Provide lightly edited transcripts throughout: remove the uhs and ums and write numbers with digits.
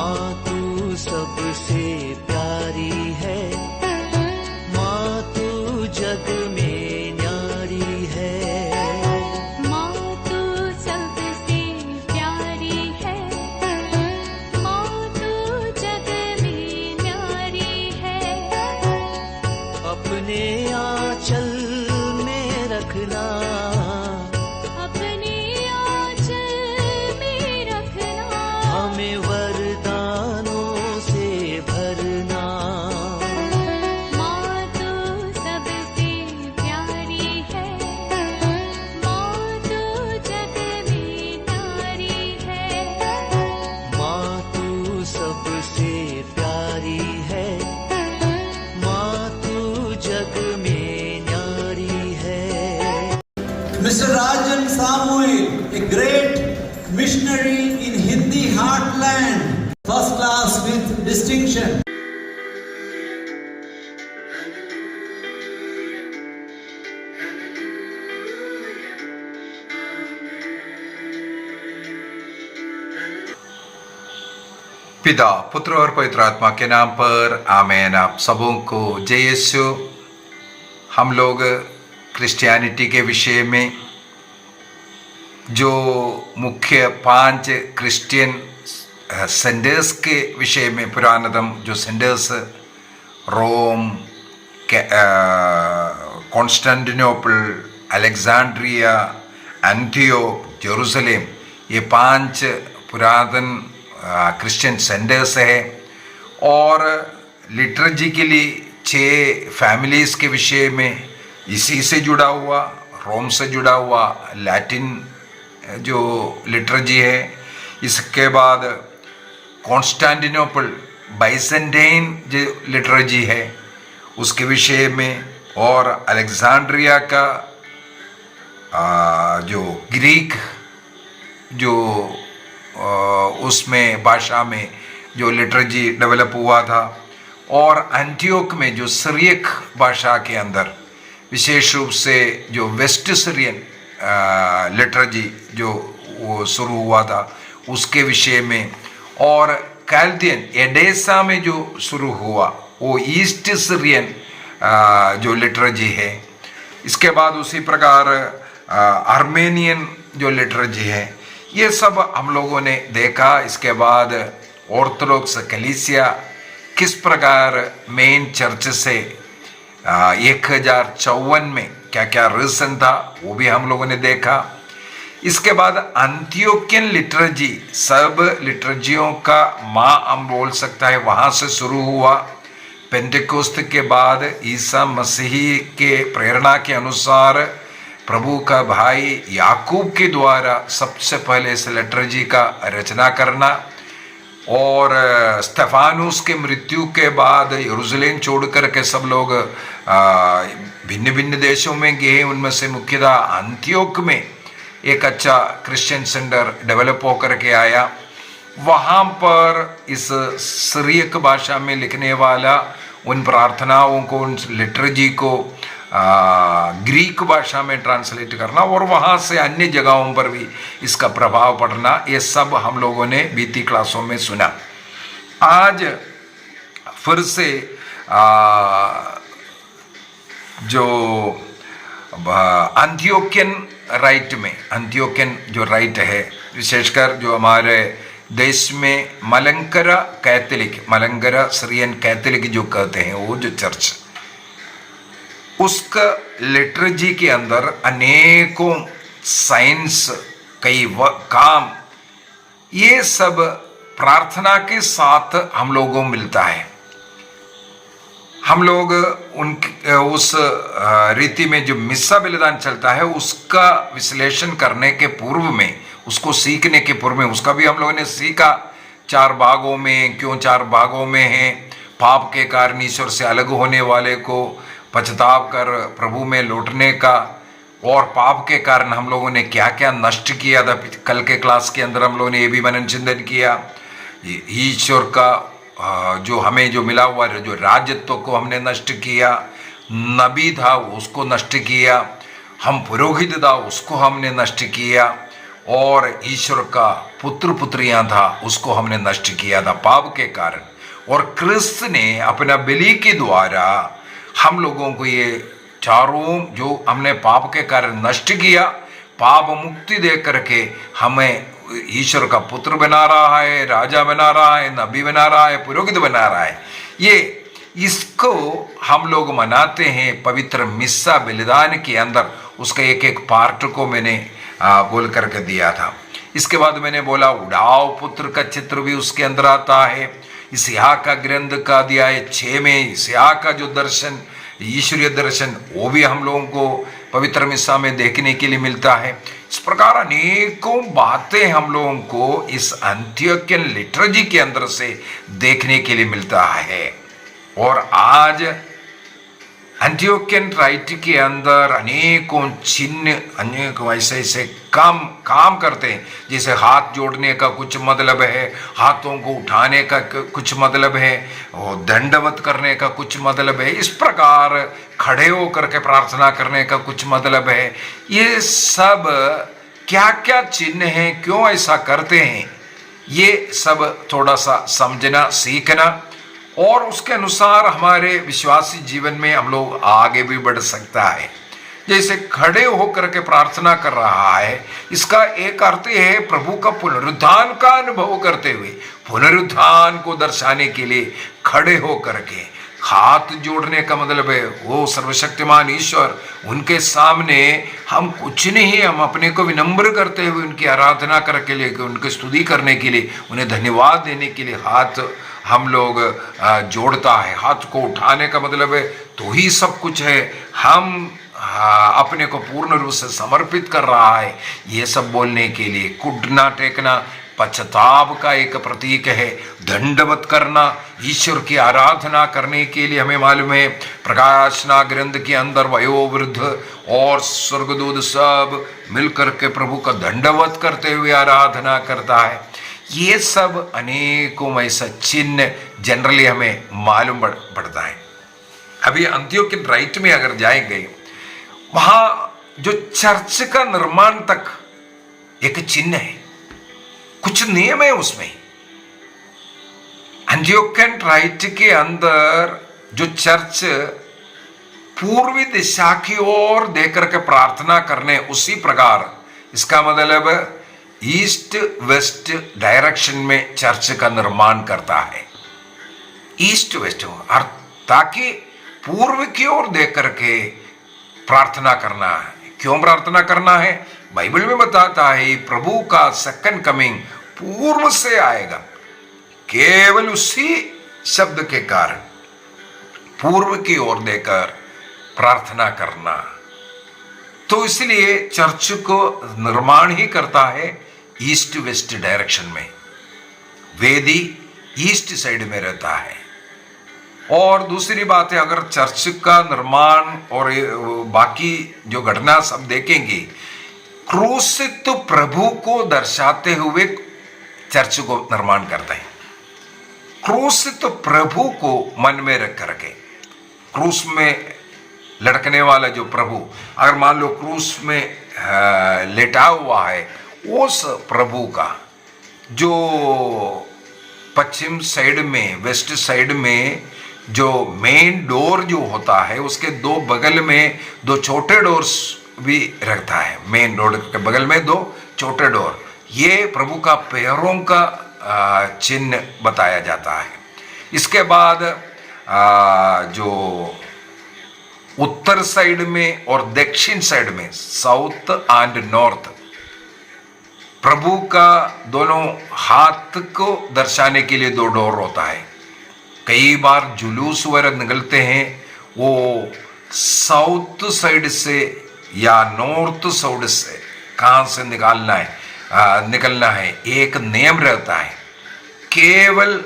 माँ तू सबसे प्यारी है, माँ तू जग में न्यारी है। माँ तू सबसे प्यारी है, माँ तू जग में न्यारी है। अपने आंचल में रखना, अपने आंचल में रखना। हमें वरदानों से भरना। माँ तू सबसे प्यारी है, माँ तू जग में न्यारी है। माँ तू सबसे प्यारी है, माँ तू जग में न्यारी है। Mr. Rajan Samuel, a great missionary in Hindi heartland, first class with distinction. पिता, पुत्र और पवित्र आत्मा के नाम पर आमीन। आप सबों को जय यीशु। हम लोग क्रिश्चियनिटी के विषय में जो मुख्य 5 क्रिश्चियन सेंटर्स के विषय में पुरानतम जो सेंटर्स रोम, कॉन्स्टेंटिनोपल, अलेक्जेंड्रिया, एंटियोक, जेरूसलेम, ये 5 पुरातन क्रिश्चियन सेंटर्स है। और लिटर्जिकली 6 फैमिलीज़ के विषय में इसी से जुड़ा हुआ, रोम से जुड़ा हुआ लैटिन जो लिटर्जी है। इसके बाद कॉन्स्टेंटिनोपल बाइजेंटाइन जो लिटर्जी है उसके विषय में, और अलेक्जेंड्रिया का जो ग्रीक जो उसमें भाषा में जो लिटर्जी डेवलप हुआ था, और एंटियोक में जो सीरियक भाषा के अंदर विशेष रूप से जो वेस्ट सीरियन लिटर्जी जो वो शुरू हुआ था उसके विषय में, और कैल्दियन एडेसा में जो शुरू हुआ वो ईस्ट सीरियन जो लिटर्जी है। इसके बाद उसी प्रकार आर्मेनियन जो लिटर्जी है, ये सब हम लोगों ने देखा। इसके बाद ऑर्थोडॉक्स कलीसिया किस प्रकार मेन चर्च से 1054 में क्या क्या रीजन था वो भी हम लोगों ने देखा। इसके बाद अंत्योकियन लिटर्जी, सब लिटर्जियों का माँ हम बोल सकता है, वहाँ से शुरू हुआ। पेंटेकोस्त के बाद ईसा मसीह के प्रेरणा के अनुसार प्रभु का भाई याकूब के द्वारा सबसे पहले इस लिटर्जी का रचना करना, और स्तेफानुस के मृत्यु के बाद यरूशलेम छोड़कर के सब लोग भिन्न भिन्न देशों में गए। उनमें से मुख्यतः अंत्योक में एक अच्छा क्रिश्चियन सेंटर डेवलप होकर के आया। वहाँ पर इस सीरियक भाषा में लिखने वाला उन प्रार्थनाओं को, उन लिटर्जी को ग्रीक भाषा में ट्रांसलेट करना, और वहाँ से अन्य जगहों पर भी इसका प्रभाव पड़ना, ये सब हम लोगों ने बीती क्लासों में सुना। आज फिर से जो अंत्योकियन राइट में, अंत्योकियन जो राइट है, विशेषकर जो हमारे देश में Malankara Catholic, Malankara Syrian Catholic जो कहते हैं, वो जो चर्च, उसका लिटर्जी के अंदर अनेकों साइंस, कई काम, ये सब प्रार्थना के साथ हम लोगों को मिलता है। हम लोग उस रीति में जो मिस्सा बलिदान चलता है उसका विश्लेषण करने के पूर्व में, उसको सीखने के पूर्व में, उसका भी हम लोगों ने सीखा 4 भागों में। क्यों 4 भागों में है? पाप के कारण ईश्वर से अलग होने वाले को पछताव कर प्रभु में लौटने का, और पाप के कारण हम लोगों ने क्या क्या नष्ट किया था। कल के क्लास के अंदर हम लोगों ने ये भी मनन चिंतन किया, ईश्वर का जो हमें जो मिला हुआ जो राजत्व को हमने नष्ट किया, नबी था उसको नष्ट किया, हम पुरोहित था उसको हमने नष्ट किया, और ईश्वर का पुत्र पुत्रियां था उसको हमने नष्ट किया था पाप के कारण, और क्रिस्त ने अपना बलि के द्वारा हम लोगों को ये चारों जो हमने पाप के कारण नष्ट किया, पाप मुक्ति दे करके हमें ईश्वर का पुत्र बना रहा है, राजा बना रहा है, नबी बना रहा है, पुरोहित बना रहा है। ये इसको हम लोग मनाते हैं पवित्र मिस्सा बलिदान के अंदर। उसका एक एक पार्ट को मैंने बोल करके दिया था। इसके बाद मैंने बोला उड़ाव पुत्र का चित्र भी उसके अंदर आता है। इसहाक का ग्रंथ का अध्याय 6 में इसहाक का जो दर्शन, ईश्वरीय दर्शन, वो भी हम लोगों को पवित्र मिस्सा में देखने के लिए मिलता है। इस प्रकार अनेकों बातें हम लोगों को इस अंत्योक्यन लिटर्जी के अंदर से देखने के लिए मिलता है। और आज अंत्योक्यन राइट के अंदर अनेकों चिन्ह, अनेकों ऐसे ऐसे काम करते हैं। जैसे हाथ जोड़ने का कुछ मतलब है, हाथों को उठाने का कुछ मतलब है, और दंडवत करने का कुछ मतलब है, इस प्रकार खड़े होकर के प्रार्थना करने का कुछ मतलब है। ये सब क्या क्या चिन्ह हैं, क्यों ऐसा करते हैं, ये सब थोड़ा सा समझना सीखना, और उसके अनुसार हमारे विश्वासी जीवन में हम लोग आगे भी बढ़ सकता है। जैसे खड़े होकर के प्रार्थना कर रहा है, इसका एक अर्थ है प्रभु का पुनरुत्थान का अनुभव करते हुए, पुनरुत्थान को दर्शाने के लिए खड़े होकर के हाथ जोड़ने का मतलब है वो सर्वशक्तिमान ईश्वर, उनके सामने हम कुछ नहीं, हम अपने को विनम्र करते हुए उनकी आराधना करके लिए, उनकी स्तुति करने के लिए, उन्हें धन्यवाद देने के लिए हाथ हम लोग जोड़ता है। हाथ को उठाने का मतलब है तो ही सब कुछ है, हम अपने को पूर्ण रूप से समर्पित कर रहा है, ये सब बोलने के लिए। कुटना टेकना पश्चाताप का एक प्रतीक है। दंडवत करना ईश्वर की आराधना करने के लिए हमें मालूम है प्रकाशना ग्रंथ के अंदर वयोवृद्ध और स्वर्गदूत सब मिलकर के प्रभु का दंडवत करते हुए आराधना करता है। ये सब अनेकों ऐसा चिन्ह जनरली हमें मालूम पड़ता है। अभी अंत्योक्यन राइट में अगर जाएंगे, वहां जो चर्च का निर्माण तक एक चिन्ह है, कुछ नियम है उसमें। अंत्योक्यन राइट के अंदर जो चर्च पूर्वी दिशा की ओर देकर के प्रार्थना करने, उसी प्रकार इसका मतलब ईस्ट वेस्ट डायरेक्शन में चर्च का निर्माण करता है। ईस्ट वेस्ट, ताकि पूर्व की ओर देख करके प्रार्थना करना है। क्यों प्रार्थना करना है? बाइबल में बताता है प्रभु का सेकंड कमिंग पूर्व से आएगा, केवल उसी शब्द के कारण पूर्व की ओर देकर प्रार्थना करना। तो इसलिए चर्च को निर्माण ही करता है ईस्ट वेस्ट डायरेक्शन में। वेदी ईस्ट साइड में रहता है। और दूसरी बात है, अगर चर्च का निर्माण और बाकी जो घटना सब देखेंगे, क्रूसित प्रभु को दर्शाते हुए चर्च को निर्माण करते हैं। क्रूसित प्रभु को मन में रख करके, क्रूस में लटकने वाला जो प्रभु, अगर मान लो क्रूस में लेटा हुआ है, उस प्रभु का जो पश्चिम साइड में, वेस्ट साइड में जो मेन डोर जो होता है, उसके दो बगल में दो छोटे डोर्स भी रहता है। मेन डोर के बगल में दो छोटे डोर, ये प्रभु का पैरों का चिन्ह बताया जाता है। इसके बाद जो उत्तर साइड में और दक्षिण साइड में, साउथ एंड नॉर्थ, प्रभु का दोनों हाथ को दर्शाने के लिए दो डोर होता है। कई बार जुलूस वगैरह निकलते हैं, वो साउथ साइड से या नॉर्थ साइड से कहाँ से निकलना है एक नियम रहता है। केवल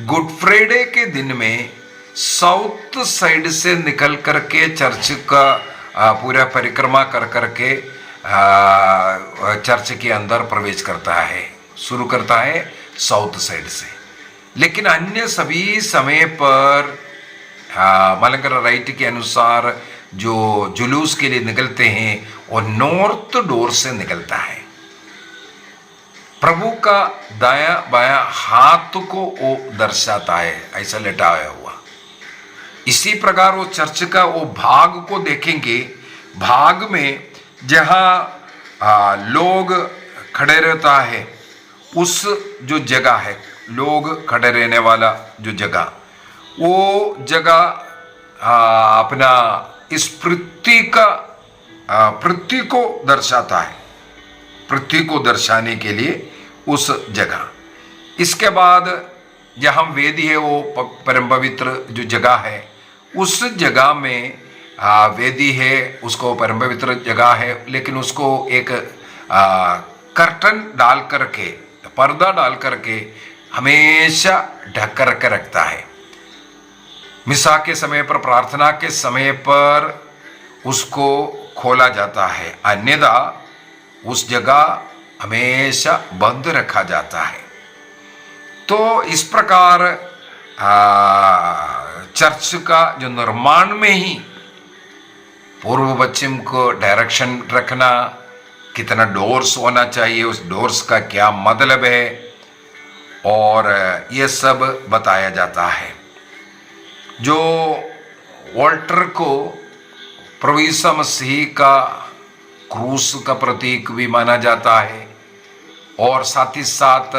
गुड फ्राइडे के दिन में साउथ साइड से निकल करके चर्च का पूरा परिक्रमा कर करके चर्च के अंदर प्रवेश करता है, शुरू करता है साउथ साइड से। लेकिन अन्य सभी समय पर मलंगर राइट के अनुसार जो जुलूस के लिए निकलते हैं, और नॉर्थ डोर से निकलता है। प्रभु का दाया बाया हाथ को वो दर्शाता है, ऐसा लटाया हुआ। इसी प्रकार वो चर्च का वो भाग को देखेंगे, भाग में जहां लोग खड़े रहता है, उस जो जगह है, लोग खड़े रहने वाला जो जगह, वो जगह अपना इस पृथ्वी को दर्शाता है, पृथ्वी को दर्शाने के लिए उस जगह। इसके बाद जहाँ वेदी है, वो परम पवित्र जो जगह है, उस जगह में वेदी है, उसको परम पवित्र जगह है, लेकिन उसको एक कर्टन डाल करके, पर्दा डाल करके हमेशा ढक करके रखता है। मिसा के समय पर, प्रार्थना के समय पर उसको खोला जाता है, अन्यथा उस जगह हमेशा बंद रखा जाता है। तो इस प्रकार चर्च का जो निर्माण में ही पूर्व पश्चिम को डायरेक्शन रखना, कितना डोर्स होना चाहिए, उस डोर्स का क्या मतलब है, और ये सब बताया जाता है। जो वॉल्टर को प्रभु यीशु मसीह का क्रूस का प्रतीक भी माना जाता है, और साथ ही साथ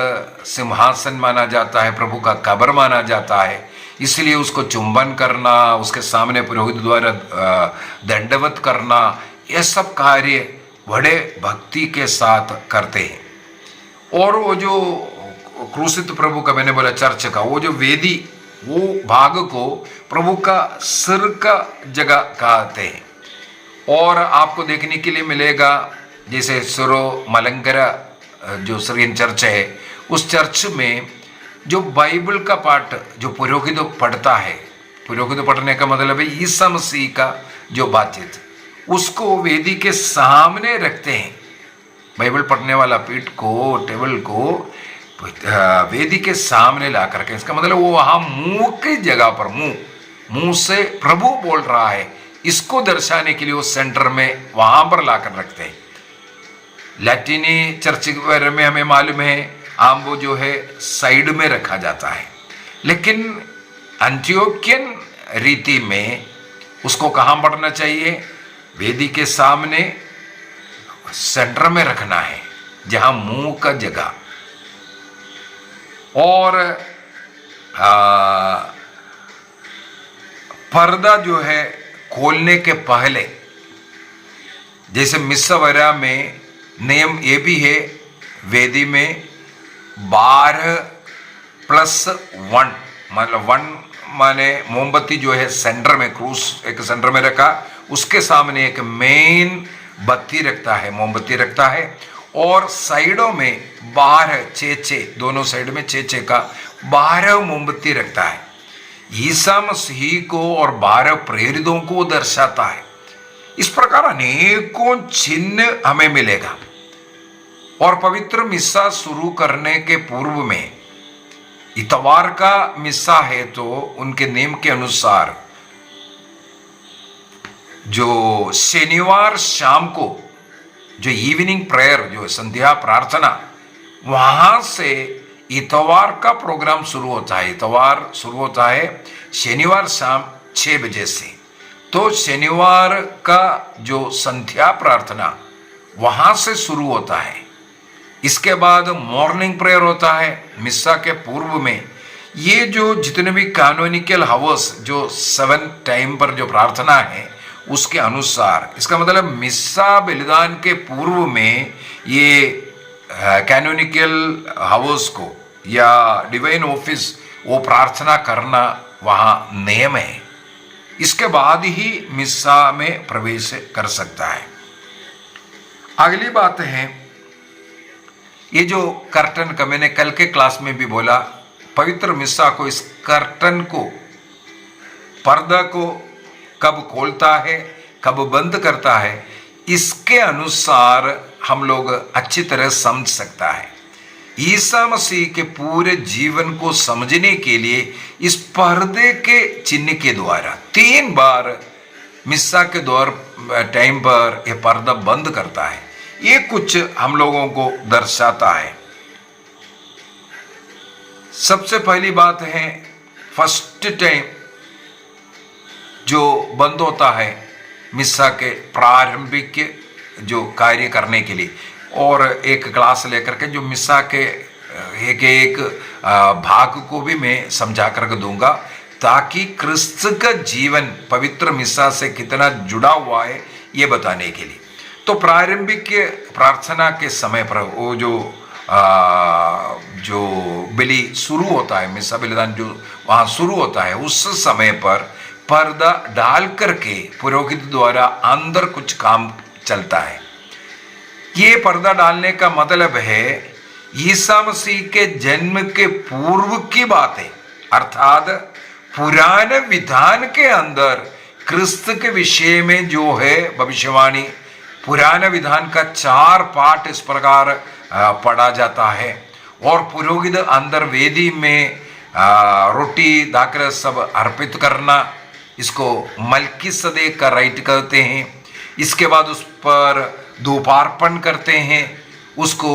सिंहासन माना जाता है, प्रभु का कब्र माना जाता है। इसलिए उसको चुंबन करना, उसके सामने पुरोहित द्वारा दंडवत करना, ये सब कार्य बड़े भक्ति के साथ करते हैं। और वो जो क्रूसित प्रभु का, मैंने बोला चर्च का वो जो वेदी, वो भाग को प्रभु का सिर का जगह कहते हैं। और आपको देखने के लिए मिलेगा, जैसे सुरो मलंगरा जो सीरियन चर्च है, उस चर्च में जो बाइबल का पाठ जो पुरोहित पढ़ता है, पुरोहित पढ़ने का मतलब है ईसा मसीह का जो बातचीत, उसको वेदी के सामने रखते हैं। बाइबल पढ़ने वाला पीठ को, टेबल को वेदी के सामने ला करके, इसका मतलब वो वहां मुंह की जगह पर, मुंह से प्रभु बोल रहा है, इसको दर्शाने के लिए वो सेंटर में वहां पर लाकर रखते हैं। लैटिनी चर्च के बारे में हमें मालूम है, आम वो जो है साइड में रखा जाता है, लेकिन अंत्योकियन रीति में उसको कहां पढ़ना चाहिए? वेदी के सामने सेंटर में रखना है, जहां मुंह का जगह। और पर्दा जो है खोलने के पहले, जैसे मिस्सा वगैरह में नियम ये भी है, वेदी में 12+1, मतलब 1 माने मोमबत्ती जो है सेंटर में, क्रूस एक सेंटर में रखा, उसके सामने एक मेन बत्ती रखता है, मोमबत्ती रखता है, और साइडों में 12 दोनों साइड में 6 का 12 मोमबत्ती रखता है। ईसा मसीह को और 12 प्रेरितों को दर्शाता है। इस प्रकार अनेकों चिन्ह हमें मिलेगा। और पवित्र मिस्सा शुरू करने के पूर्व में, इतवार का मिस्सा है तो उनके नियम के अनुसार जो शनिवार शाम को जो इवनिंग प्रेयर, जो संध्या प्रार्थना, वहां से इतवार का प्रोग्राम शुरू होता है। इतवार शुरू होता है शनिवार शाम 6 बजे से। तो शनिवार का जो संध्या प्रार्थना वहां से शुरू होता है। इसके बाद मॉर्निंग प्रेयर होता है मिस्सा के पूर्व में। ये जो जितने भी कैनोनिकल हावर्स, जो 7 टाइम पर जो प्रार्थना है उसके अनुसार, इसका मतलब मिस्सा बलिदान के पूर्व में ये कैनोनिकल हावर्स को या डिवाइन ऑफिस वो प्रार्थना करना वहाँ नियम है। इसके बाद ही मिस्सा में प्रवेश कर सकता है। अगली बात है ये जो कर्टन का, मैंने कल के क्लास में भी बोला, पवित्र मिस्सा को, इस कर्टन को, पर्दा को कब खोलता है, कब बंद करता है, इसके अनुसार हम लोग अच्छी तरह समझ सकता है। ईसा मसीह के पूरे जीवन को समझने के लिए इस पर्दे के चिन्ह के द्वारा 3 बार मिस्सा के दौर टाइम पर यह पर्दा बंद करता है। ये कुछ हम लोगों को दर्शाता है। सबसे पहली बात है, फर्स्ट टाइम जो बंद होता है मिस्सा के प्रारंभिक जो कार्य करने के लिए, और एक क्लास लेकर के जो मिस्सा के एक भाग को भी मैं समझा करके दूंगा, ताकि क्रिस्त का जीवन पवित्र मिस्सा से कितना जुड़ा हुआ है ये बताने के लिए। तो प्रारंभिक प्रार्थना के समय पर वो जो बलि शुरू होता है, मिस्सा बलिदान जो वहाँ शुरू होता है, उस समय पर पर्दा डाल करके पुरोहित द्वारा अंदर कुछ काम चलता है। ये पर्दा डालने का मतलब है ईसा मसीह के जन्म के पूर्व की बात है, अर्थात पुराने विधान के अंदर क्रिस्त के विषय में जो है भविष्यवाणी, पुराने विधान का 4 पाठ इस प्रकार पढ़ा जाता है। और पुरोहित अंदर वेदी में रोटी दाकर सब अर्पित करना, इसको मलकीसदेक का राइट कहते हैं। इसके बाद उस पर धूपार्पण करते हैं, उसको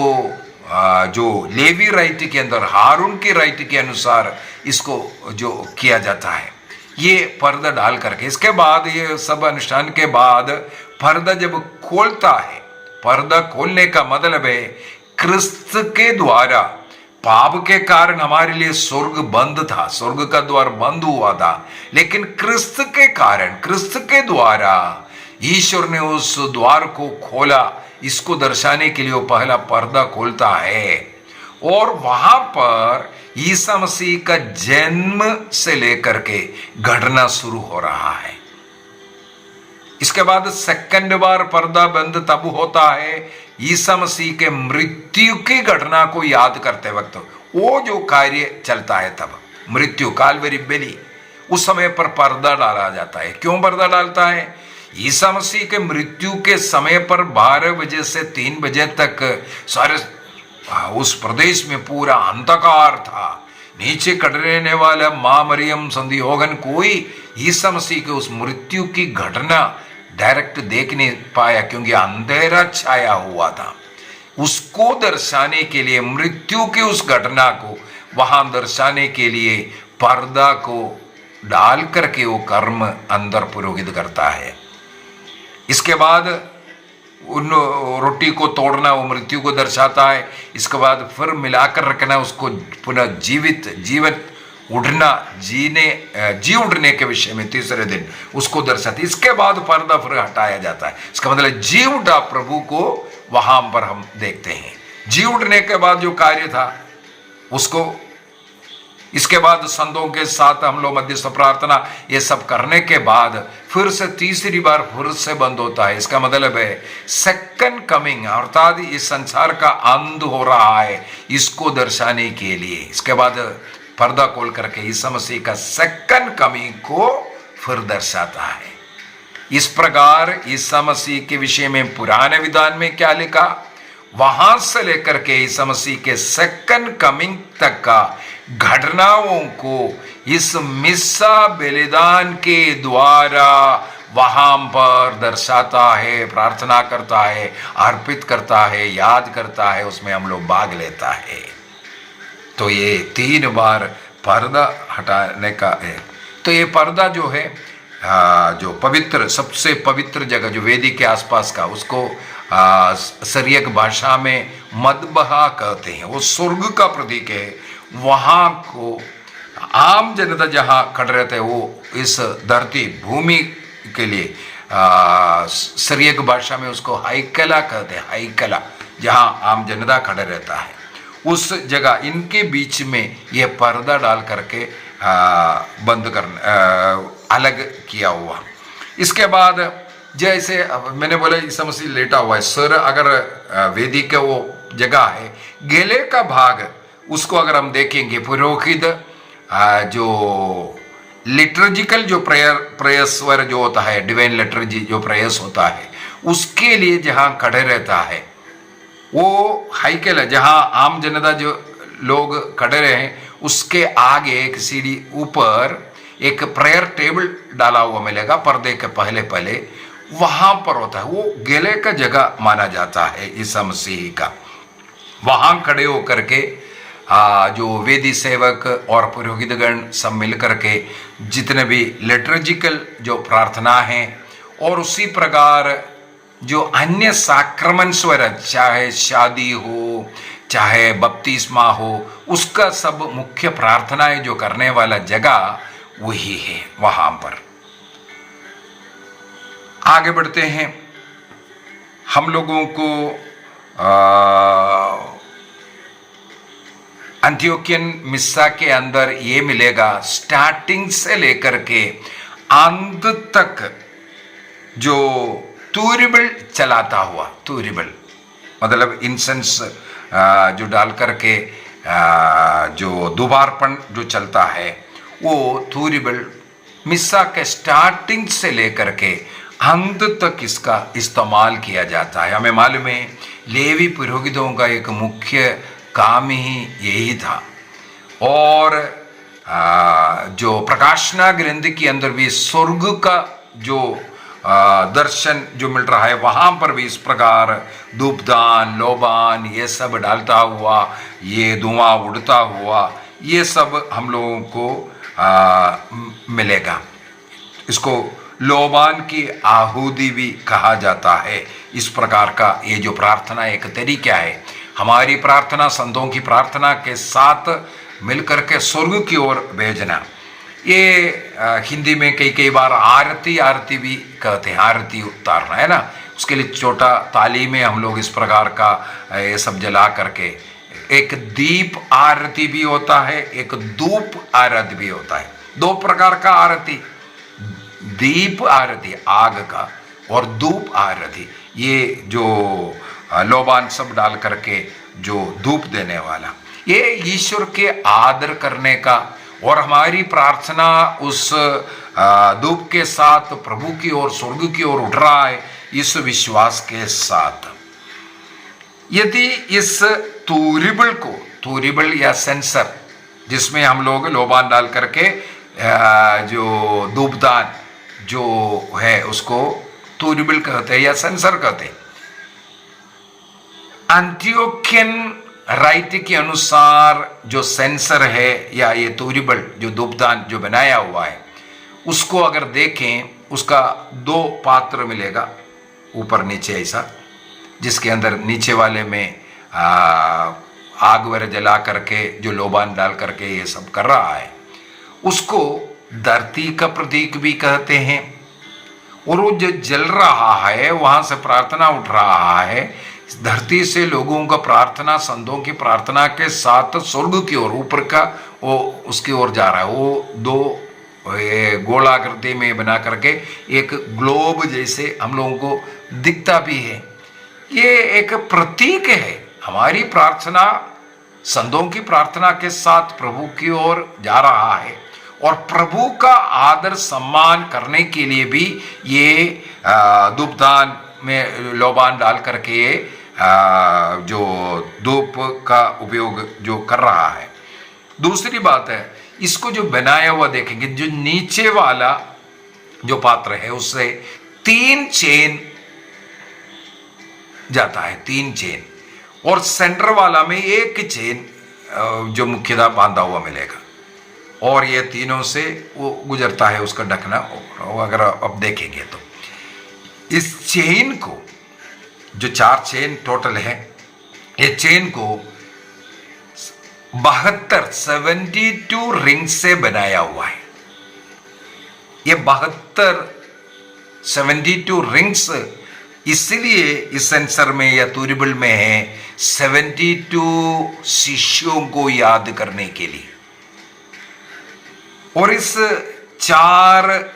जो लेवी राइट के अंदर हारून की राइट के अनुसार इसको जो किया जाता है, ये पर्दा डाल करके। इसके बाद ये सब अनुष्ठान के बाद पर्दा जब खोलता है, पर्दा खोलने का मतलब है क्रिस्त के द्वारा पाप के कारण हमारे लिए स्वर्ग बंद था, स्वर्ग का द्वार बंद हुआ था, लेकिन क्रिस्त के कारण, क्रिस्त के द्वारा ईश्वर ने उस द्वार को खोला। इसको दर्शाने के लिए वो पहला पर्दा खोलता है, और वहां पर ईसा मसीह का जन्म से लेकर के घटना शुरू हो रहा है। इसके बाद सेकंड बार पर्दा बंद तब होता है ईसा मसीह के मृत्यु की घटना को याद करते वक्त, वो जो कार्य चलता है तब मृत्यु कालवरी बलि, उस समय पर पर्दा डाला जाता है। क्यों पर्दा डालता है? ईसा मसीह के मृत्यु के समय पर 12 बजे से 3 बजे तक सारे उस प्रदेश में पूरा अंधकार था, नीचे कटने वाला मां मरियम संधियोगन कोई ईसा मसीह के उस मृत्यु की घटना डायरेक्ट देख नहीं पाया, क्योंकि अंधेरा छाया हुआ था। उसको दर्शाने के लिए, मृत्यु की उस घटना को वहां दर्शाने के लिए पर्दा को डाल करके वो कर्म अंदर पुरोहित करता है। इसके बाद उन रोटी को तोड़ना वो मृत्यु को दर्शाता है। इसके बाद फिर मिलाकर रखना, उसको पुनः जीवन उठना, जी उठने के विषय में तीसरे दिन उसको दर्शाते। इसके बाद पर्दा फिर हटाया जाता है। इसका मतलब जी उठा प्रभु को वहां पर हम देखते हैं। जी उठने के बाद जो कार्य था उसको, इसके बाद संतों के साथ हम लोग मध्यस्थ प्रार्थना ये सब करने के बाद फिर से तीसरी बार फिर से बंद होता है। इसका मतलब है सेकंड कमिंग, अर्थात इस संसार का अंत हो रहा है, इसको दर्शाने के लिए। इसके बाद पर्दा खोल करके ईसा मसीह का सेकंड कमिंग को फिर दर्शाता है। इस प्रकार ईसा मसीह के विषय में पुराने विधान में क्या लिखा, वहां से लेकर के ईसा मसीह के सेकंड कमिंग तक का घटनाओं को इस मिस्सा बलिदान के द्वारा वहां पर दर्शाता है, प्रार्थना करता है, अर्पित करता है, याद करता है, उसमें हम लोग भाग लेता है। तो ये 3 बार पर्दा हटाने का है। तो ये पर्दा जो है जो पवित्र, सबसे पवित्र जगह जो वेदी के आसपास का, उसको सिरियक भाषा में मदबहा कहते हैं। वो स्वर्ग का प्रतीक है। वहां को आम जनता जहां खड़े रहते हैं, वो इस धरती भूमि के लिए सिरियक भाषा में उसको हाइकला कहते हैं। हाइकला, जहां आम जनता खड़े रहता है, उस जगह इनके बीच में यह पर्दा डाल करके बंद करना, अलग किया हुआ। इसके बाद जैसे मैंने बोला ईसा मसीह लेटा हुआ है, सर अगर वेदी का वो जगह है, गले का भाग उसको अगर हम देखेंगे, पुरोहित जो लिटर्जिकल जो प्रेयस्वर जो होता है, डिवाइन लिटर्जी जो प्रेयस होता है, उसके लिए जहां खड़े रहता है वो हाइकल है। जहां आम जनता जो लोग खड़े रहे, उसके आगे एक सीढ़ी ऊपर एक प्रेयर टेबल डाला हुआ मिलेगा, पर्दे के पहले वहां पर होता है। वो गले का जगह माना जाता है ईसा मसीह का। वहां खड़े होकर के जो वेदी सेवक और पुरोहितगण सब मिल करके जितने भी लिटर्जिकल जो प्रार्थना हैं, और उसी प्रकार जो अन्य साक्रमेंट्स वगैरह, चाहे शादी हो चाहे बपतिस्मा हो, उसका सब मुख्य प्रार्थनाएं जो करने वाला जगह वही है। वहां पर आगे बढ़ते हैं। हम लोगों को अंत्योकियन मिस्सा के अंदर ये मिलेगा, स्टार्टिंग से लेकर के अंत तक जो तूरिबल चलाता हुआ, तूरिबल मतलब इंसेंस जो डाल करके जो दुबारपण जो चलता है, वो तूरिबल मिस्सा के स्टार्टिंग से लेकर के अंत तक इसका इस्तेमाल किया जाता है। हमें मालूम है लेवी पुरोहितों का एक मुख्य काम ही यही था। और जो प्रकाशना ग्रंथ के अंदर भी स्वर्ग का जो दर्शन जो मिल रहा है, वहां पर भी इस प्रकार धूपदान लोबान ये सब डालता हुआ, ये धुआं उड़ता हुआ, ये सब हम लोगों को मिलेगा। इसको लोबान की आहुति भी कहा जाता है। इस प्रकार का ये जो प्रार्थना एक तरीका है, हमारी प्रार्थना संतों की प्रार्थना के साथ मिलकर के स्वर्ग की ओर भेजना। ये हिंदी में कई बार आरती भी कहते हैं, आरती उतारना है ना। उसके लिए छोटा तालीम में हम लोग इस प्रकार का ये सब जला करके, एक दीप आरती भी होता है, एक धूप आरती भी होता है। दो प्रकार का आरती, दीप आरती आग का और धूप आरती, ये जो लोबान सब डाल करके जो धूप देने वाला, ये ईश्वर के आदर करने का, और हमारी प्रार्थना उस धूप के साथ प्रभु की ओर स्वर्ग की ओर उठ रहा है, इस विश्वास के साथ। यदि इस तूरिबल या सेंसर जिसमें हम लोग लोबान डाल करके जो धूपदान जो है उसको तूरिबल कहते हैं या सेंसर कहते हैं। अंत्योकियन राइट के अनुसार जो सेंसर है या ये तूरिबल जो धूपदान जो बनाया हुआ है, उसको अगर देखें, उसका दो पात्र मिलेगा ऊपर नीचे ऐसा, जिसके अंदर नीचे वाले में आग वगैरह जला करके जो लोबान डाल करके ये सब कर रहा है, उसको धरती का प्रतीक भी कहते हैं। और वो जो जल रहा है वहां से प्रार्थना उठ रहा है, धरती से लोगों का प्रार्थना संतों की प्रार्थना के साथ स्वर्ग की ओर ऊपर का वो उसकी ओर जा रहा है। वो दो गोलाकृति में बना करके एक ग्लोब जैसे हम लोगों को दिखता भी है। ये एक प्रतीक है, हमारी प्रार्थना संतों की प्रार्थना के साथ प्रभु की ओर जा रहा है, और प्रभु का आदर सम्मान करने के लिए भी ये धूपदान में लोबान डाल करके ये जो धूप का उपयोग जो कर रहा है। दूसरी बात है, इसको जो बनाया हुआ देखेंगे, जो नीचे वाला जो पात्र है उससे 3 चेन जाता है, 3 चेन, और सेंटर वाला में 1 चेन जो मुख्यतः बांधा हुआ मिलेगा, और ये तीनों से वो गुजरता है उसका ढकना। अगर अब देखेंगे तो इस चेन को, जो 4 चेन टोटल है, ये चेन को 72 रिंग से बनाया हुआ है। ये 72 रिंग्स इसलिए इस सेंसर में या तूरिबल में है 72 शिष्यों को याद करने के लिए। और इस 4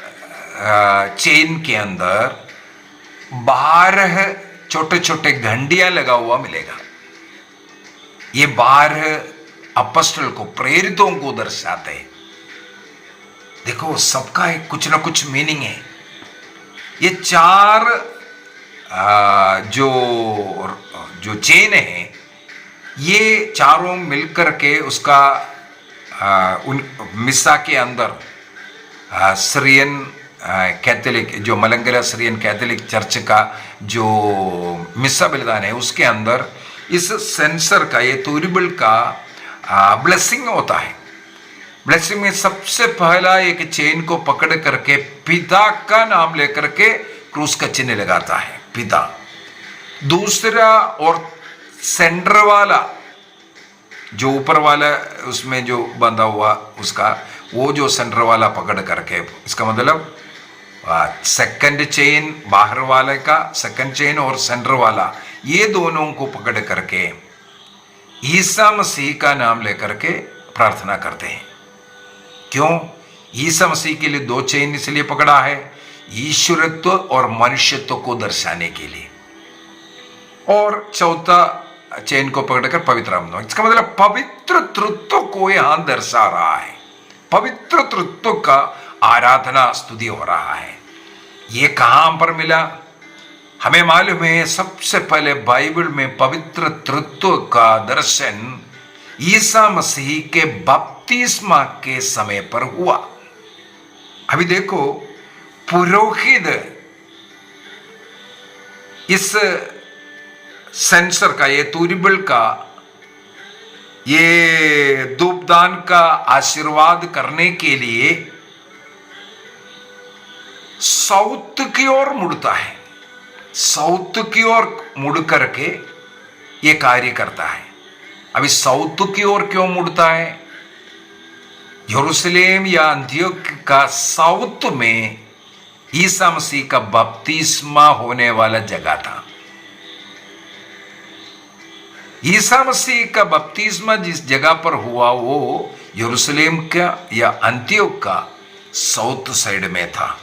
चेन के अंदर 12 छोटे छोटे घंटियां लगा हुआ मिलेगा। ये 12 अपॉस्टल को, प्रेरितों को दर्शाते हैं। देखो, सबका एक कुछ ना कुछ मीनिंग है। ये 4 जो चेन है, ये चारों मिलकर के उसका उन मिस्सा के अंदर सीरियन कैथोलिक, जो मलंगरा सीरियन कैथोलिक चर्च का जो मिस्सा बलिदान है, उसके अंदर इस सेंसर का, ये तूरिबल का ब्लेसिंग होता है। ब्लेसिंग में सबसे पहला एक चेन को पकड़ करके पिता का नाम लेकर के क्रूस का चिन्ह लगाता है, पिता। दूसरा और सेंटर वाला जो ऊपर वाला उसमें जो बंधा हुआ उसका, वो जो सेंटर वाला पकड़ करके, इसका मतलब सेकंड चेन बाहर वाले का, सेकंड चेन और सेंटर वाला, ये दोनों को पकड़ करके ईसा मसीह का नाम लेकर के प्रार्थना करते हैं। क्यों? ईसा मसीह के लिए दो चेन इसलिए पकड़ा है, ईश्वरत्व और मनुष्यत्व को दर्शाने के लिए। और चौथा चेन को पकड़कर पवित्र आत्मा, इसका मतलब पवित्र तृत्व को यहां दर्शा रहा है। पवित्र तृत्व का आराधना स्तुति हो रहा है। ये कहां पर मिला? हमें मालूम है सबसे पहले बाइबल में पवित्र तृत्व का दर्शन ईसा मसीह के बपतिस्मा के समय पर हुआ। अभी देखो, पुरोहित इस सेंसर का, ये तूरिबल का, ये धूपदान का आशीर्वाद करने के लिए साउथ की ओर मुड़ता है। साउथ की ओर मुड़ करके ये कार्य करता है। अभी साउथ की ओर क्यों मुड़ता है? यरूशलेम या अंतियोक का साउथ में ईसा मसीह का बपतिस्मा होने वाला जगह था। ईसा मसीह का बपतिस्मा जिस जगह पर हुआ वो यरूशलेम का या अंतियोक का साउथ साइड में था।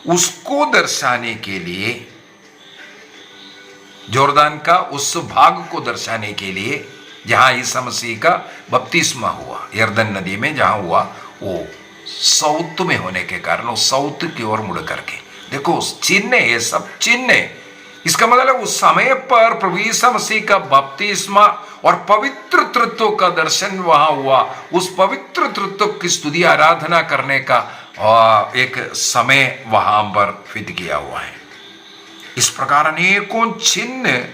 उसको दर्शाने के लिए, जोरदान का उस भाग को दर्शाने के लिए जहां ईसा मसीह का बपतिस्मा हुआ, यरदन नदी में जहां हुआ, वो साउथ में होने के कारण वो साउथ की ओर मुड़ करके, देखो चिन्ह, ये सब चिन्ह। इसका मतलब उस समय पर प्रभु ईसा मसीह का बपतिस्मा और पवित्र तृत्व का दर्शन वहां हुआ। उस पवित्र तृत्व की स्तुति आराधना करने का एक समय वहां पर फिट किया हुआ है। इस प्रकार अनेकों चिन्ह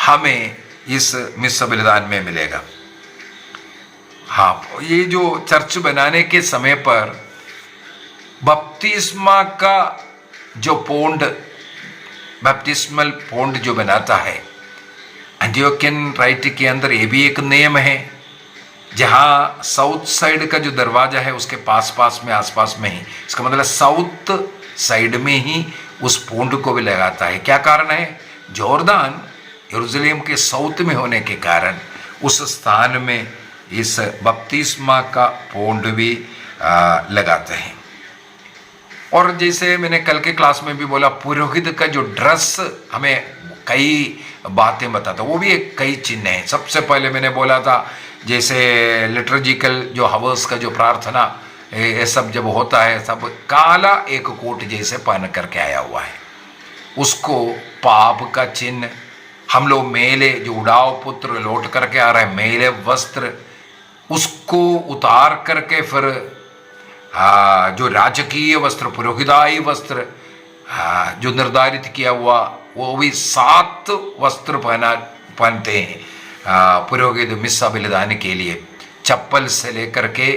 हमें इस मिस्र बलिदान में मिलेगा। हाँ, ये जो चर्च बनाने के समय पर बपतिस्मा का जो पोंड, बैप्टिस्मल पोंड जो बनाता है, एंटियोकियन राइट के अंदर ये भी एक नियम है, जहां साउथ साइड का जो दरवाजा है उसके पास में, आसपास में ही, इसका मतलब साउथ साइड में ही उस पोंड को भी लगाता है। क्या कारण है? जोरदान यरूशलेम के साउथ में होने के कारण उस स्थान में इस बपतिस्मा का पोंड भी लगाते हैं। और जैसे मैंने कल के क्लास में भी बोला, पुरोहित का जो ड्रेस हमें कई बातें बताता, वो भी एक कई चिन्ह है। सबसे पहले मैंने बोला था, जैसे लिटर्जिकल जो हवर्स का जो प्रार्थना ये सब जब होता है, सब काला एक कोट जैसे पहन करके आया हुआ है, उसको पाप का चिन्ह। हम लोग मेले जो उड़ाव पुत्र लौट करके आ रहे हैं, मेले वस्त्र, उसको उतार करके फिर जो राजकीय वस्त्र, पुरोहिताई वस्त्र जो निर्धारित किया हुआ, वो भी 7 वस्त्र पहनते हैं पुरोहित मिस्सा बलिदान के लिए। चप्पल से लेकर के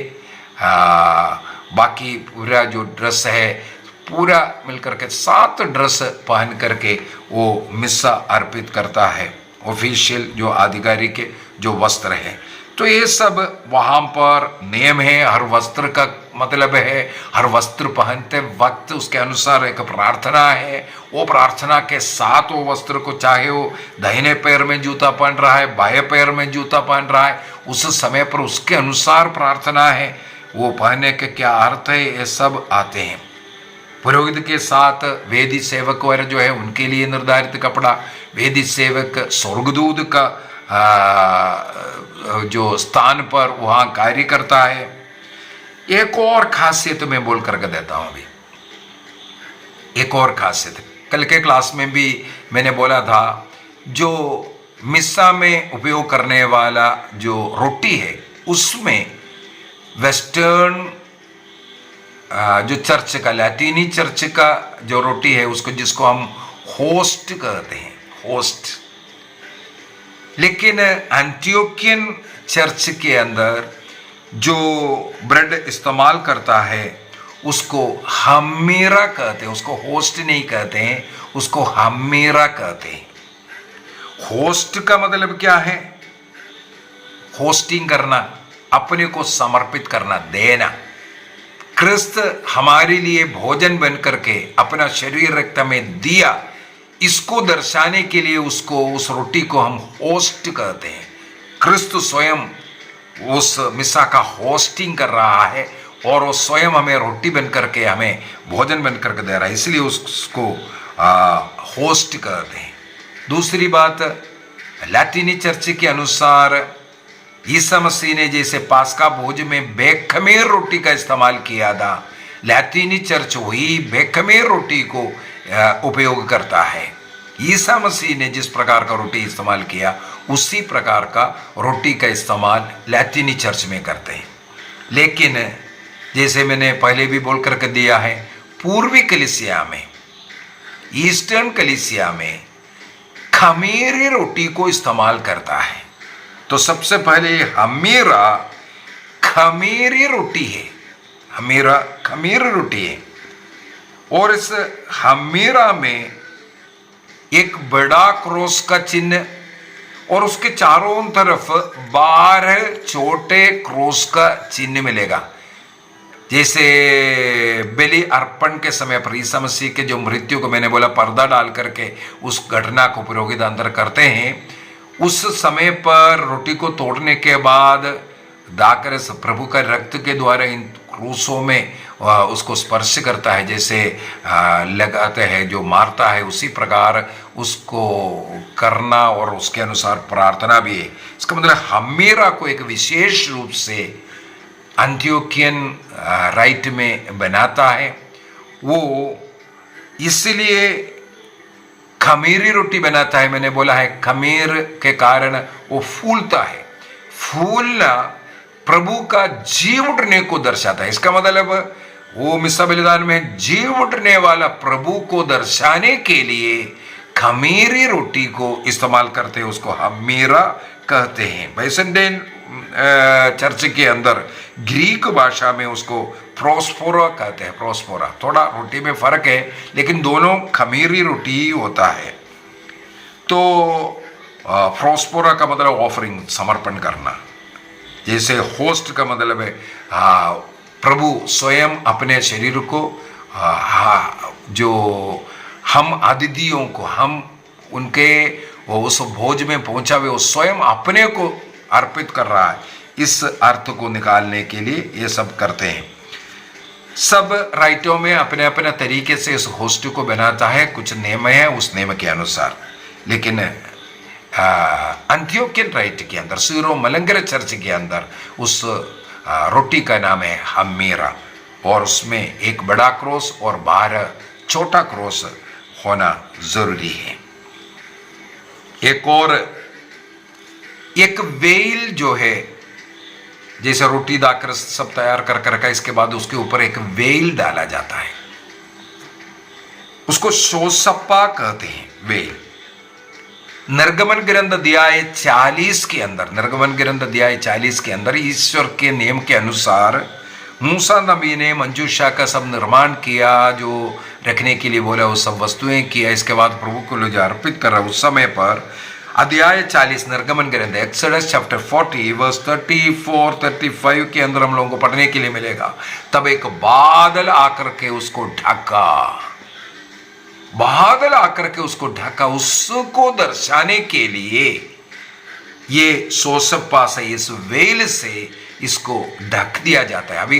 बाकी पूरा जो ड्रेस है, पूरा मिलकर के 7 ड्रेस पहन करके वो मिस्सा अर्पित करता है, ऑफिशियल जो आधिकारिक जो वस्त्र है। तो ये सब वहाँ पर नियम है। हर वस्त्र का मतलब है, हर वस्त्र पहनते वक्त उसके अनुसार एक प्रार्थना है। वो प्रार्थना के साथ वो वस्त्र को, चाहे वो दाहिने पैर में जूता पहन रहा है, बाएं पैर में जूता पहन रहा है, उस समय पर उसके अनुसार प्रार्थना है। वो पहनने के क्या अर्थ है, ये सब आते हैं। पुरोहित के साथ वेदी सेवक वगैरह जो है उनके लिए निर्धारित कपड़ा, वेदी सेवक स्वर्गदूत का जो स्थान पर वहाँ कार्य करता है। एक और खासियत मैं बोल करके देता हूँ अभी, एक और खासियत कल के क्लास में भी मैंने बोला था, जो मिस्सा में उपयोग करने वाला जो रोटी है उसमें वेस्टर्न जो चर्च का, लैटिनी चर्च का जो रोटी है उसको, जिसको हम होस्ट कहते हैं, होस्ट। लेकिन एंटियोकियन चर्च के अंदर जो ब्रेड इस्तेमाल करता है उसको हमीरा कहते हैं, उसको होस्ट नहीं कहते हैं, उसको हमीरा कहते हैं। होस्ट का मतलब क्या है? होस्टिंग करना, अपने को समर्पित करना, देना। क्रिस्त हमारे लिए भोजन बन करके अपना शरीर रक्त में दिया, इसको दर्शाने के लिए उसको, उस रोटी को हम होस्ट कहते हैं। क्रिस्त स्वयं उस मिसा का होस्टिंग कर रहा है और वो स्वयं हमें रोटी बन करके, हमें भोजन बन करके दे रहा है, इसलिए उसको होस्ट कहते हैं। दूसरी बात, लैटिनी चर्च के अनुसार ईसा मसीह ने जैसे पास्का भोज में बेखमीर रोटी का इस्तेमाल किया था, लैटिनी चर्च वही बेखमीर रोटी को उपयोग करता है। ईसा मसीह ने जिस प्रकार का रोटी इस्तेमाल किया, उसी प्रकार का रोटी का इस्तेमाल लैटिनी चर्च में करते हैं। लेकिन जैसे मैंने पहले भी बोल करके दिया है, पूर्वी कलीसिया में, ईस्टर्न कलीसिया में खमीरी रोटी को इस्तेमाल करता है। तो सबसे पहले हमीरा खमीरी रोटी है, हमीरा खमीरी रोटी है, और इस हमीरा में एक बड़ा क्रॉस का चिन्ह और उसके चारों तरफ 12 छोटे क्रॉस का चिन्ह मिलेगा। जैसे बलि अर्पण के समय पर ईसा मसीह के जो मृत्यु को मैंने बोला पर्दा डाल करके उस घटना को पुरोहित अंदर करते हैं, उस समय पर रोटी को तोड़ने के बाद दाकर प्रभु का रक्त के द्वारा इन क्रूसों में उसको स्पर्श करता है, जैसे लगाते हैं जो मारता है, उसी प्रकार उसको करना और उसके अनुसार प्रार्थना भी है। इसका मतलब हमीरा को एक विशेष रूप से अंत्योकियन राइट में बनाता है। वो इसलिए खमीरी रोटी बनाता है। मैंने बोला है खमीर के कारण वो फूलता है। फूलना प्रभु का जीव उठने को दर्शाता है। इसका मतलब वो मिस्सा बलिदान में जीव उठने वाला प्रभु को दर्शाने के लिए खमीरी रोटी को इस्तेमाल करते हैं, उसको हमीरा कहते हैं। बैसेंटेन चर्च के अंदर ग्रीक भाषा में उसको प्रोस्पोरा कहते हैं। प्रोस्पोरा, थोड़ा रोटी में फर्क है लेकिन दोनों खमीरी रोटी ही होता है। तो प्रोस्पोरा का मतलब ऑफरिंग, समर्पण करना। जैसे होस्ट का मतलब है प्रभु स्वयं अपने शरीर को जो हम अतिथियों को हम उनके उस भोज में पहुंचा हुए, वो स्वयं अपने को अर्पित कर रहा है। इस अर्थ को निकालने के लिए ये सब करते हैं। सब राइटों में अपने अपने तरीके से इस होस्ट को बनाता है, कुछ नियम है उस नियम के अनुसार। लेकिन अंत्योकियन राइट के अंदर, सीरो मलंगर चर्च के अंदर उस रोटी का नाम है हमीरा, और उसमें एक बड़ा क्रोस और 12 छोटा क्रोस होना जरूरी है। एक वेल जो है, जैसे रोटी दाकर सब तैयार कर रखा, इसके बाद उसके ऊपर एक वेल डाला जाता है, उसको शोसप्पा कहते हैं। वेल निर्गमन ग्रंथ अध्याय 40 के अंदर, निर्गमन ग्रंथ अध्याय 40 के अंदर ईश्वर के नियम के अनुसार मूसा नबी ने मंजूषा का सब निर्माण किया, जो रखने के लिए बोला वो सब वस्तुएं किया। इसके बाद प्रभु को जो अर्पित कर रहा, उस समय पर अध्याय 40 निर्गमन ग्रंथ एक्सोडस चैप्टर 40 वर्स 34-35 के अंदर हम लोगों को पढ़ने के लिए मिलेगा। तब एक बादल आकर के उसको ढका, बादल आकर के उसको ढका। उसको दर्शाने के लिए ये सोसप्पा से, इस वेल से इसको ढक दिया जाता है। अभी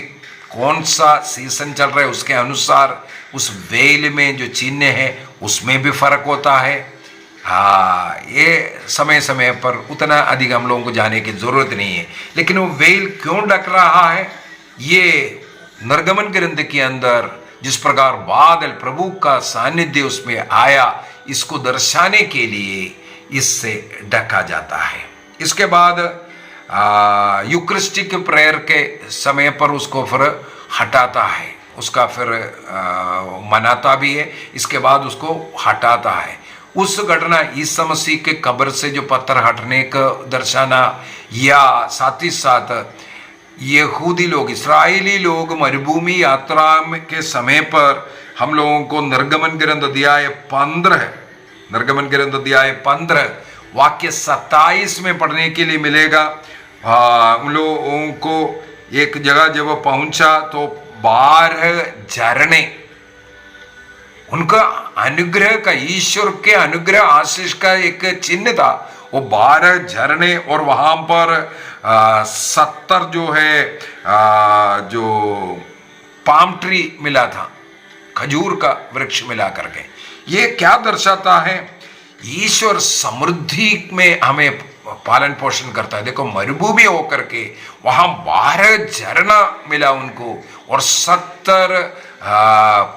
कौन सा सीजन चल रहा है उसके अनुसार उस वेल में जो चिन्ह है उसमें भी फर्क होता है। ये समय समय पर उतना अधिक हम लोगों को जाने की जरूरत नहीं है। लेकिन वो वेल क्यों ढक रहा है, ये निर्गमन ग्रंथ के अंदर जिस प्रकार बादल प्रभु का सानिध्य उसमें आया, इसको दर्शाने के लिए इससे ढका जाता है। इसके बाद यूक्रिस्टिक प्रेयर के समय पर उसको फिर हटाता है, उसका फिर मनाता भी है, इसके बाद उसको हटाता है। उस घटना ईसा मसीह के कब्र से जो पत्थर हटने का दर्शाना, या साथ ही साथ यहूदी लोग, इस्राएली लोग मरुभूमि यात्रा के समय पर हम लोगों को निर्गमन ग्रंथ अध्याय 15 वाक्य 27 में पढ़ने के लिए मिलेगा। उन लोगों को एक जगह जब वो पहुंचा तो 12 झरने, उनका अनुग्रह का, ईश्वर के अनुग्रह आशीष का एक चिन्ह था वो 12 झरने, और वहां पर 70 जो है जो पाम ट्री मिला था, खजूर का वृक्ष मिला करके। ये क्या दर्शाता है? ईश्वर समृद्धि में हमें पालन पोषण करता है। देखो मरुभूमि होकर के वहां 12 झरना मिला उनको, और 70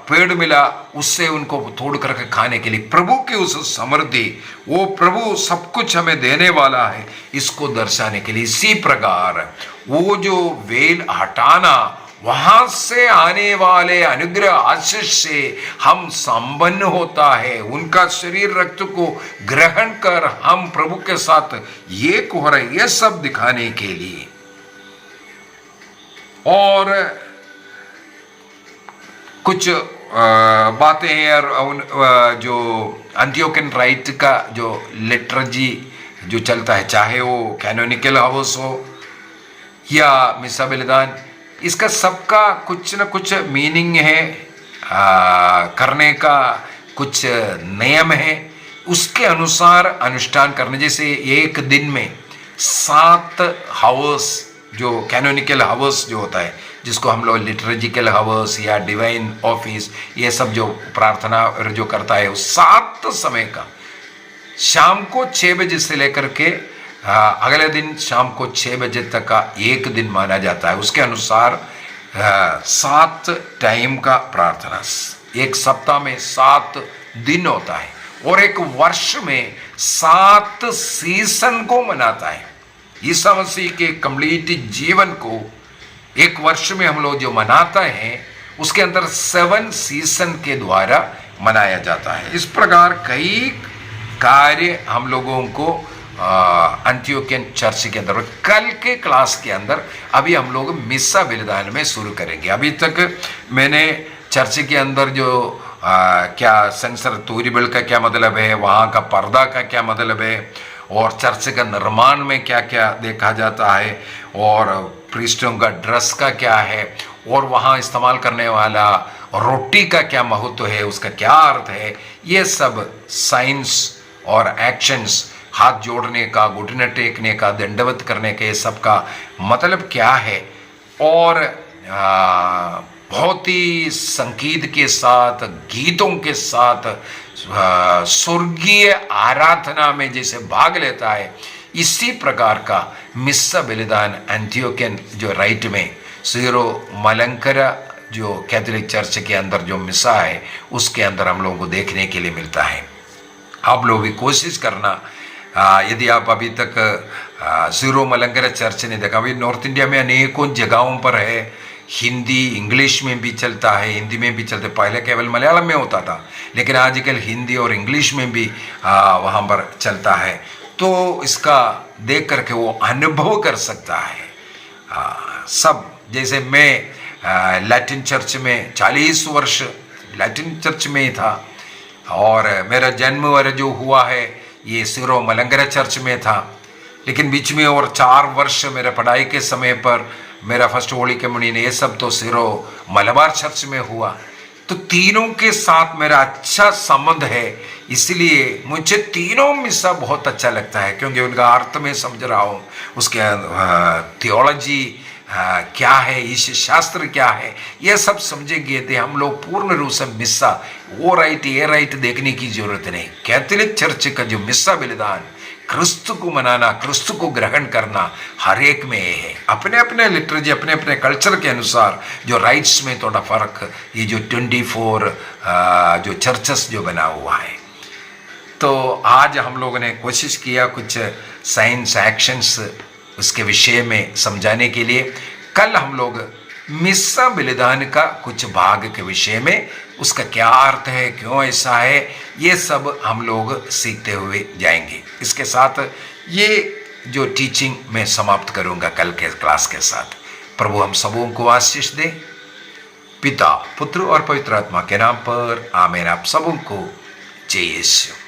पेड़ मिला, उससे उनको तोड़ करके खाने के लिए। प्रभु की उस समृद्धि, वो प्रभु सब कुछ हमें देने वाला है, इसको दर्शाने के लिए। इसी प्रकार वो जो वेल हटाना, वहां से आने वाले अनुग्रह आशीष से हम संपन्न होता है। उनका शरीर रक्त को ग्रहण कर हम प्रभु के साथ एक हो रहे, ये सब दिखाने के लिए। और कुछ बातें हैं, और जो अंत्योकियन राइट का जो लिटर्जी जो चलता है, चाहे वो कैनोनिकल हाउस हो या मिसा बलिदान, इसका सबका कुछ न कुछ मीनिंग है, करने का कुछ नियम है, उसके अनुसार अनुष्ठान करने। जैसे एक दिन में 7 हावर्स, जो कैनोनिकल हावर्स जो होता है, जिसको हम लोग लिटर्जिकल हावर्स या डिवाइन ऑफिस, ये सब जो प्रार्थना जो करता है, 7 समय का शाम को 6 बजे से लेकर के अगले दिन शाम को 6 बजे तक का एक दिन माना जाता है। उसके अनुसार 7 टाइम का प्रार्थना, एक सप्ताह में 7 दिन होता है, और एक वर्ष में 7 सीजन को मनाता है। ईसा मसीह के कंप्लीट जीवन को एक वर्ष में हम लोग जो मनाता है, उसके अंदर 7 सीजन के द्वारा मनाया जाता है। इस प्रकार कई कार्य हम लोगों को अंत्योकियन चर्च के अंदर, कल के क्लास के अंदर अभी हम लोग मिसा बलिदान में शुरू करेंगे। अभी तक मैंने चर्च के अंदर जो क्या सेंसर तूरीबल का क्या मतलब है, वहाँ का पर्दा का क्या मतलब है, और चर्च का निर्माण में क्या क्या देखा जाता है, और प्रीस्टों का ड्रेस का क्या है, और वहाँ इस्तेमाल करने वाला रोटी का क्या महत्व है, उसका क्या अर्थ है, ये सब साइंस और एक्शंस, हाथ जोड़ने का, घुटने टेकने का, दंडवत करने के, ये सब का मतलब क्या है। और बहुत ही संगीत के साथ, गीतों के साथ स्वर्गीय आराधना में जैसे भाग लेता है, इसी प्रकार का मिसा बलिदान अंत्योकियन जो राइट में सीरो मलंकरा जो कैथोलिक चर्च के अंदर जो मिसा है, उसके अंदर हम लोगों को देखने के लिए मिलता है। आप लोग भी कोशिश करना, यदि आप अभी तक सीरो मलंकरा चर्च नहीं देखा, अभी नॉर्थ इंडिया में अनेकों जगहों पर है, हिंदी इंग्लिश में भी चलता है, हिंदी में भी चलते, पहले केवल मलयालम में होता था, लेकिन आजकल हिंदी और इंग्लिश में भी वहाँ पर चलता है। तो इसका देख करके वो अनुभव कर सकता है। सब जैसे मैं लैटिन चर्च में 40 वर्ष लैटिन चर्च में ही था, और मेरा जन्म वर जो हुआ है ये सीरो मलंकरा चर्च में था, लेकिन बीच में और 4 वर्ष मेरे पढ़ाई के समय पर मेरा फर्स्ट होली कम्युनियन, ये सब तो सीरो मलबार चर्च में हुआ। तो तीनों के साथ मेरा अच्छा संबंध है, इसलिए मुझे तीनों मिसा बहुत अच्छा लगता है, क्योंकि उनका अर्थ में समझ रहा हूँ, उसके थियोलॉजी क्या है, ईश्वर शास्त्र क्या है, ये सब समझेंगे तो हम लोग पूर्ण रूप से मिसा वो राइट ये राइट देखने की जरूरत नहीं। कैथोलिक चर्च का जो मिसा बलिदान, क्रिस्तु को मनाना, क्रिस्तु को ग्रहण करना, हर एक में है। अपने अपने लिटरेचर, अपने अपने कल्चर के अनुसार जो राइट्स में थोड़ा फर्क, ये जो 24 जो चर्चेस जो बना हुआ है। तो आज हम लोगों ने कोशिश किया कुछ साइंस एक्शंस उसके विषय में समझाने के लिए। कल हम लोग मिसा बलिदान का कुछ भाग के विषय में, उसका क्या अर्थ है, क्यों ऐसा है, ये सब हम लोग सीखते हुए जाएंगे। इसके साथ ये जो टीचिंग मैं समाप्त करूंगा कल के क्लास के साथ। प्रभु हम सबों को आशीष दे। पिता, पुत्र और पवित्र आत्मा के नाम पर आमीन। आप सबों को जय यीशु।